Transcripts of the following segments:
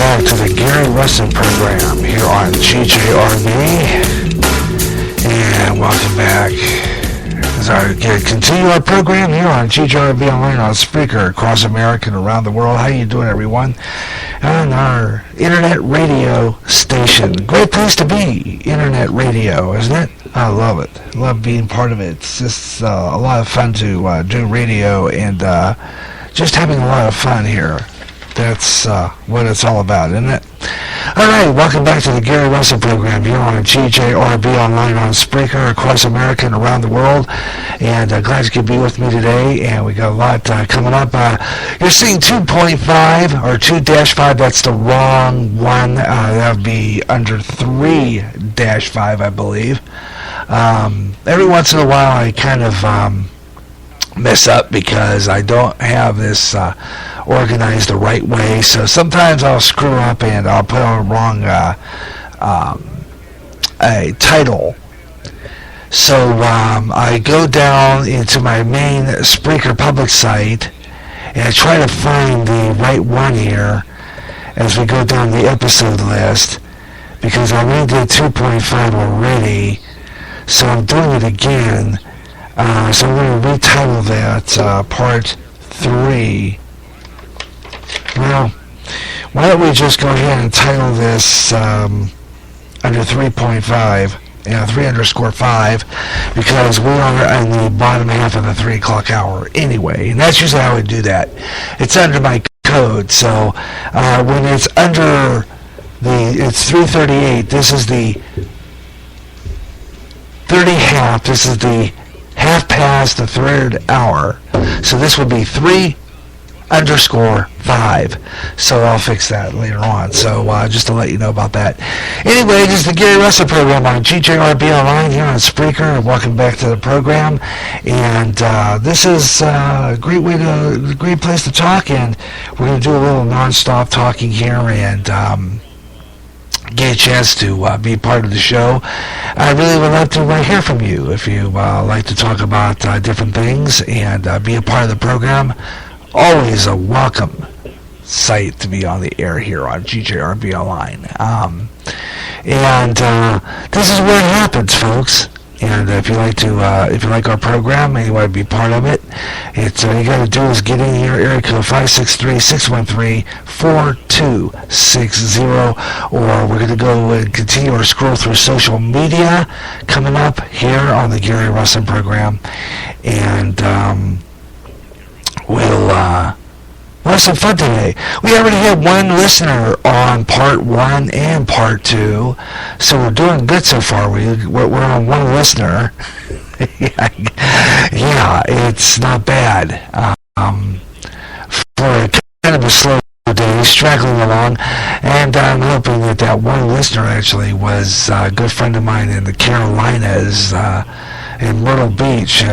back to the Gary Russen program here on GJRB. And welcome back as I continue our program here on GJRB Online on Spreaker across America and around the world. How you doing, everyone? On our internet radio station. Great place to be, internet radio, isn't it? I love it. Love being part of it. It's just a lot of fun to do radio and just having a lot of fun here. That's what it's all about, isn't it? All right, welcome back to the Gary Russen program here on GJRB Online on Spreaker across America and around the world. And glad you could be with me today. And we got a lot coming up. You're seeing 2.5 or 2-5. That's the wrong one. That would be under 3-5, I believe. Every once in a while, I kind of mess up because I don't have this organized the right way, so sometimes I'll screw up and I'll put on a wrong a title. So I go down into my main Spreaker public site and I try to find the right one here as we go down the episode list, because I already did 2.5 already, so I'm doing it again. So I'm going to retitle that Part 3. Well, why don't we just go ahead and title this under 3.5, 3_5, because we are in the bottom half of the 3 o'clock hour anyway, and that's usually how we do that. It's under my code, so when it's under it's 3:38, this is the 30 this is the half past the third hour, so this would be 3_5. So I'll fix that later on. So just to let you know about that. Anyway, this is the Gary Russen program on GJRB Online here on Spreaker. Welcome back to the program. And this is a great place to talk. And we're going to do a little non-stop talking here and get a chance to be part of the show. I really would love to hear from you if you like to talk about different things and be a part of the program. Always a welcome sight to be on the air here on GJRB Online. And this is where it happens, folks. And if you like our program and you want to be part of it, it's all you got to do is get in here, area code 563-613-4260, or we're going to go and continue our scroll through social media coming up here on the Gary Russen program, and we'll have some fun today. We already had one listener on Part 1 and Part 2, so we're doing good so far. We're on one listener. Yeah, it's not bad. For a kind of a slow day, straggling along, and I'm hoping that one listener actually was a good friend of mine in the Carolinas, in Myrtle Beach,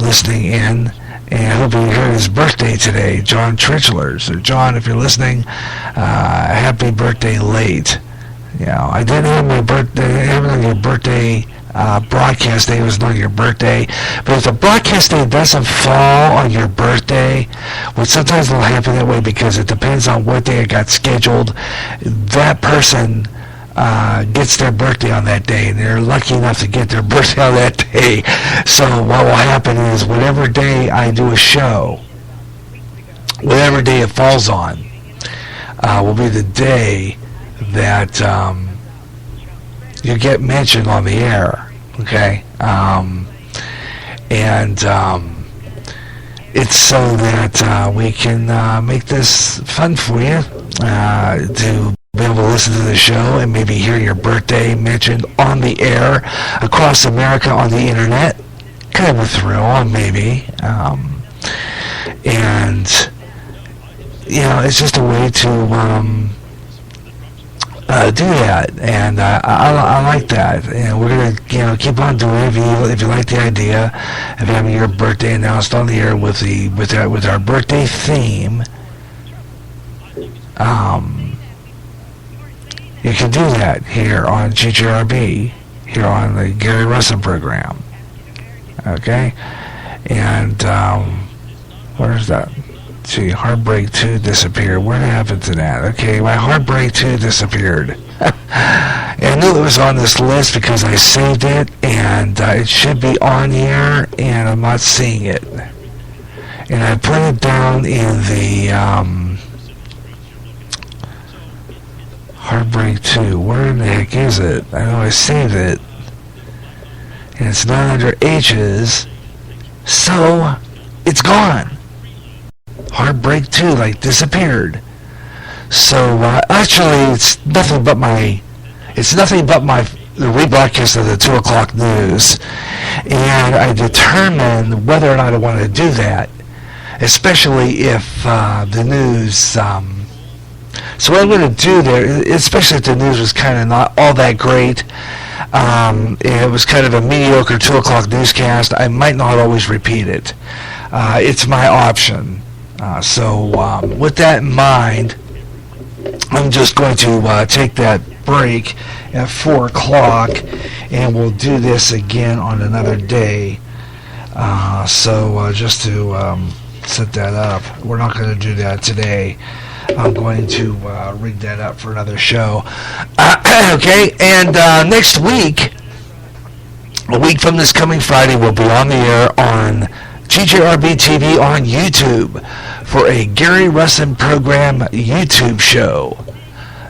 listening in. And I hope you heard his birthday today, John Tritchler. So, John, if you're listening, happy birthday late. You know, I didn't have my birthday, having on your birthday broadcast day. It was not your birthday. But if the broadcast day doesn't fall on your birthday, well, sometimes it'll happen that way because it depends on what day it got scheduled. That person gets their birthday on that day, and they're lucky enough to get their birthday on that day. So what will happen is whatever day I do a show, whatever day it falls on, will be the day that you get mentioned on the air, okay? And it's so that we can make this fun for you to be able to listen to the show and maybe hear your birthday mentioned on the air across America on the internet. Kind of a thrill, maybe. And, you know, it's just a way to do that. And I like that. And we're going to, keep on doing it if you like the idea of having your birthday announced on the air with our birthday theme. You can do that here on GJRB, here on the Gary Russen program. Okay? And, where's that? Gee, Heartbreak 2 disappeared. What happened to that? Okay, my Heartbreak 2 disappeared. And I knew it was on this list because I saved it, and it should be on here, and I'm not seeing it. And I put it down in the Heartbreak 2. Where in the heck is it? I know I saved it. And it's not under H's, so it's gone. Heartbreak 2, like, disappeared. So, actually, it's nothing but the rebroadcast of the 2 o'clock news. And I determined whether or not I want to do that, especially if the news... So what I'm going to do there, especially if the news was kind of not all that great, it was kind of a mediocre 2 o'clock newscast, I might not always repeat it. It's my option. So with that in mind, I'm just going to take that break at 4 o'clock, and we'll do this again on another day. So just to set that up, we're not going to do that today. I'm going to rig that up for another show. Okay, and next week, a week from this coming Friday, we'll be on the air on GJRB TV on YouTube for a Gary Russen program YouTube show.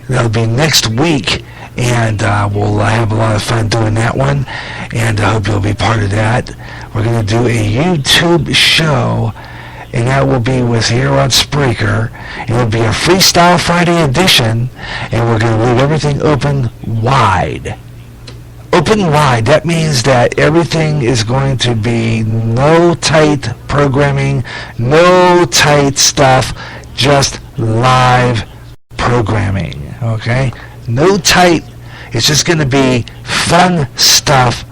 That'll be next week, and we'll have a lot of fun doing that one, and I hope you'll be part of that. We're going to do a YouTube show, and that will be with here on Spreaker. It'll be a Freestyle Friday edition, and we're going to leave everything open wide. Open wide. That means that everything is going to be no tight programming, no tight stuff, just live programming. Okay? No tight. It's just going to be fun stuff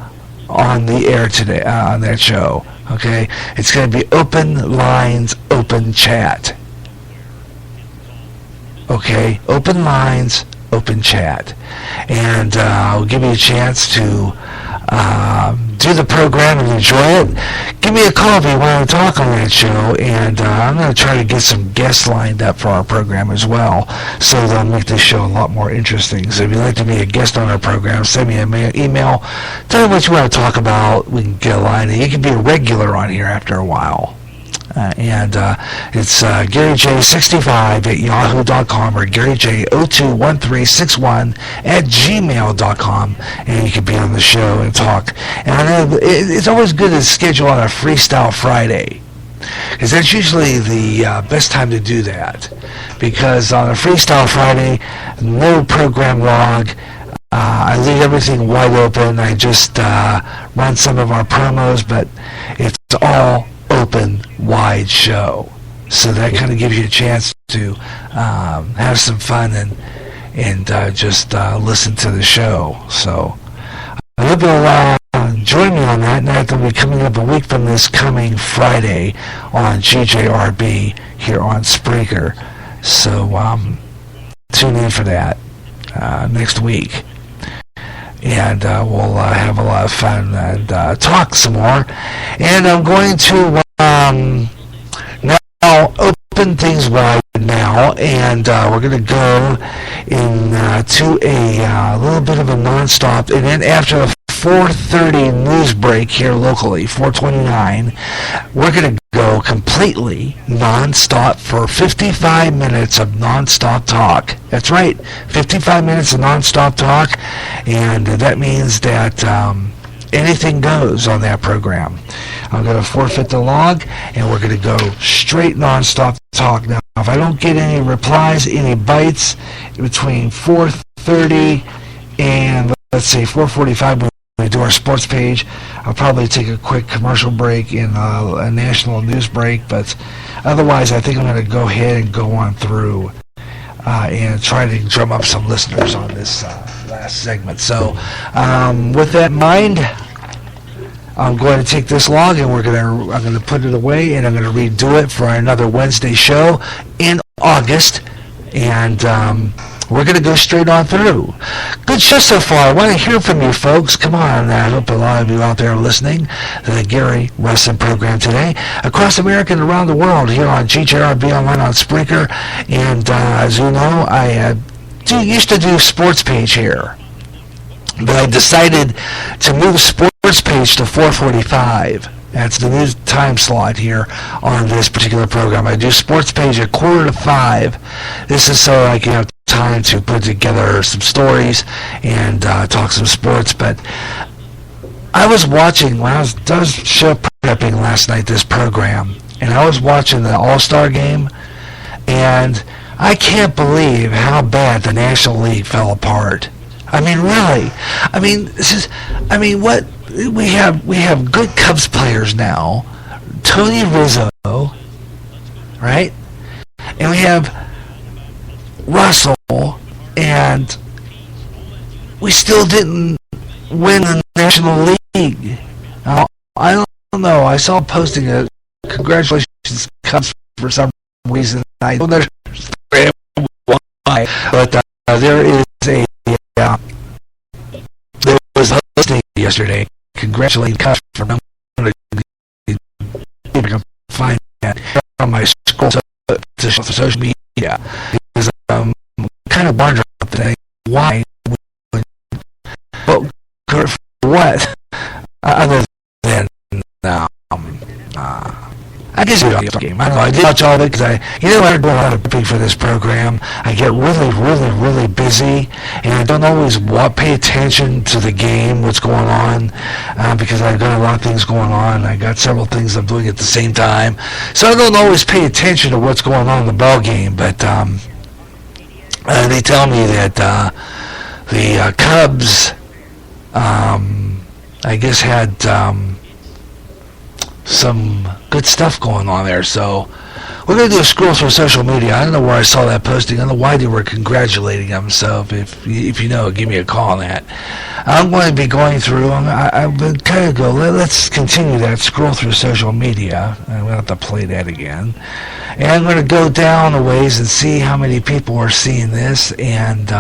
on the air today, on that show. Okay? It's going to be open lines, open chat. Okay? Open lines, open chat. And I'll give you a chance to do the program and enjoy it. Give me a call if you want to talk on that show, and I'm going to try to get some guests lined up for our program as well, so they'll make this show a lot more interesting. So if you'd like to be a guest on our program, send me an email, tell me what you want to talk about, we can get a line, and you can be a regular on here after a while. It's GaryJ65 at yahoo.com or GaryJ021361 at gmail.com, and you can be on the show and talk. And I know it's always good to schedule on a Freestyle Friday, because that's usually the best time to do that, because on a Freestyle Friday, no program log, I leave everything wide open. I just run some of our promos, but it's all open, wide show. So that kind of gives you a chance to have some fun and just listen to the show. So I hope you'll join me on that, and that will be coming up a week from this coming Friday on GJRB here on Spreaker. So tune in for that next week. And we'll have a lot of fun and talk some more. And I'm going to now open things wide now, and we're going to go to a little bit of a non-stop, and then after the 4:30 news break here locally, 4:29, we're going to go completely non-stop for 55 minutes of non-stop talk. That's right, 55 minutes of non-stop talk, and that means that anything goes on that program. I'm going to forfeit the log, and we're going to go straight non-stop talk. Now, if I don't get any replies, any bites between 4:30 and, let's say, 4:45, when we do our sports page, I'll probably take a quick commercial break and a national news break, but otherwise I think I'm going to go ahead and go on through and try to drum up some listeners on this last segment. So with that in mind, I'm going to take this log, and I'm going to put it away, and I'm going to redo it for another Wednesday show in August. And we're going to go straight on through. Good show so far. I want to hear from you folks. Come on. I hope a lot of you out there are listening to the Gary Russen program today. Across America and around the world here on GJRB Online on Spreaker. And as you know, I used to do sports page here. But I decided to move sports page to 4:45. That's the new time slot here on this particular program. I do sports page at 4:45. This is so I can have time to put together some stories and talk some sports. But I was watching, when I was show prepping last night, this program, and I was watching the All-Star game, and I can't believe how bad the National League fell apart. I mean, really. I mean, what we have good Cubs players now. Tony Rizzo, right? And we have Russell, and we still didn't win the National League. Now, I don't know. I saw posting a congratulations Cubs for some reason. I don't understand why, but there is a there was a listing yesterday. Congratulating Cubs for I'm going to find that on my scroll to social media. Because kind of wondering today why, but for what? Other than I guess it's a game. I don't know. I did watch all of it because I do a lot of prepping for this program. I get really busy, and I don't always pay attention to the game, what's going on, because I've got a lot of things going on. I got several things I'm doing at the same time, so I don't always pay attention to what's going on in the ball game. But they tell me that the Cubs, I guess, had some good stuff going on there. So we're going to do a scroll through social media. I don't know where I saw that posting. I don't know why they were congratulating them. So if you know, give me a call on that. I'm going to be going through. I'm going to kind of go. Let's continue that scroll through social media. I'm going to have to play that again. And I'm going to go down a ways and see how many people are seeing this. And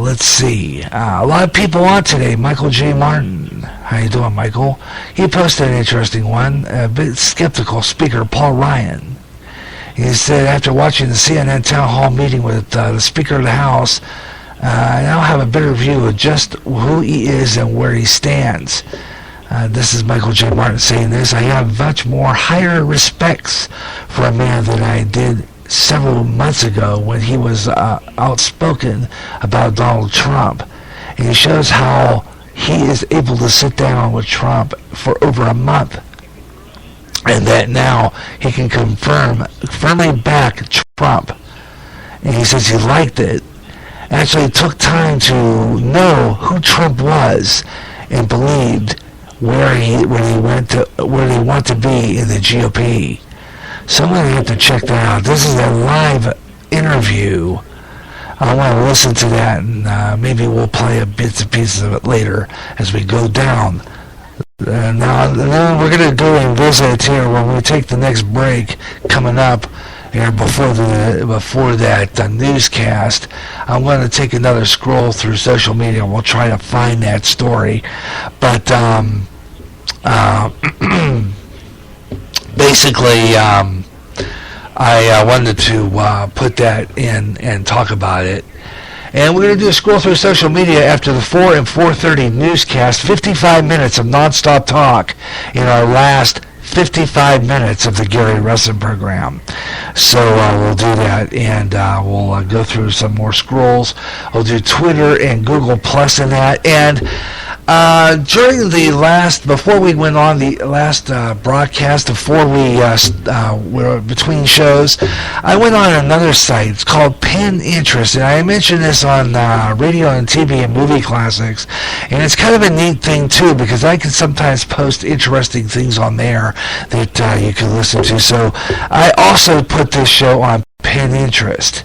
let's see. A lot of people on today. Michael J. Martin. How you doing, Michael? He posted an interesting one. A bit skeptical speaker, Paul Ryan. He said, after watching the CNN town hall meeting with the Speaker of the House, I now have a better view of just who he is and where he stands. This is Michael J. Martin saying this. I have much more higher respects for a man than I did several months ago when he was outspoken about Donald Trump. And he shows how he is able to sit down with Trump for over a month, and that now he can firmly back Trump. And he says he liked it. Actually took time to know who Trump was and believed where he wanted to be in the GOP. So I'm going to have to check that out. This is a live interview. I want to listen to that, and maybe we'll play a bits and pieces of it later as we go down. Now we're going to go and visit here when we take the next break coming up here before that newscast. I'm going to take another scroll through social media, and we'll try to find that story. But basically, I wanted to put that in and talk about it. And we're going to do a scroll through social media after the 4 and 4:30 newscast. 55 minutes of nonstop talk in our last 55 minutes of the Gary Russen program. So we'll do that, and we'll go through some more scrolls. We'll do Twitter and Google Plus in that. And during the before we went on the last broadcast, before we were between shows, I went on another site. It's called Pinterest, and I mentioned this on radio and TV and movie classics, and it's kind of a neat thing too, because I can sometimes post interesting things on there that you can listen to. So I also put this show on Pinterest.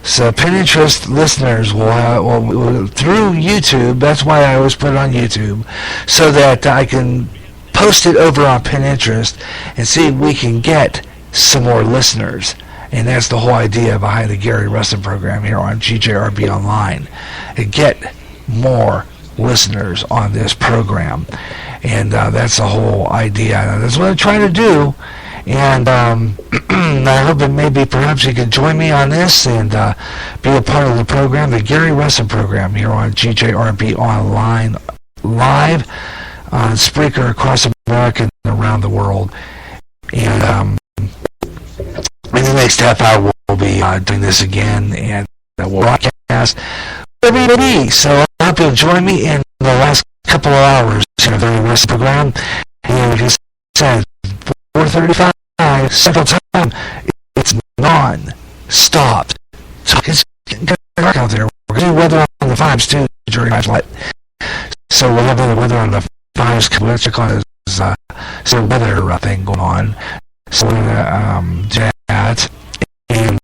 So Pinterest listeners will through YouTube. That's why I always put it on YouTube, so that I can post it over on Pinterest and see if we can get some more listeners. And that's the whole idea behind the Gary Russen program here on GJRB Online. And get more listeners on this program. And that's the whole idea. And that's what I'm trying to do. And I hope that maybe perhaps you can join me on this and be a part of the program, the Gary Russen program here on GJRB Online Live on Spreaker across America and around the world. And in the next half hour, we'll be doing this again, and we'll broadcast everybody. So I hope you'll join me in the last couple of hours in the very rest of the program. And like I said, 4:35 Central Time, it's non-stop. So it's getting dark out there. We're going to do weather on the 5s too during my flight. So we'll have the weather on the 5s. We'll check on this weather thing going on. So we're going to do that. And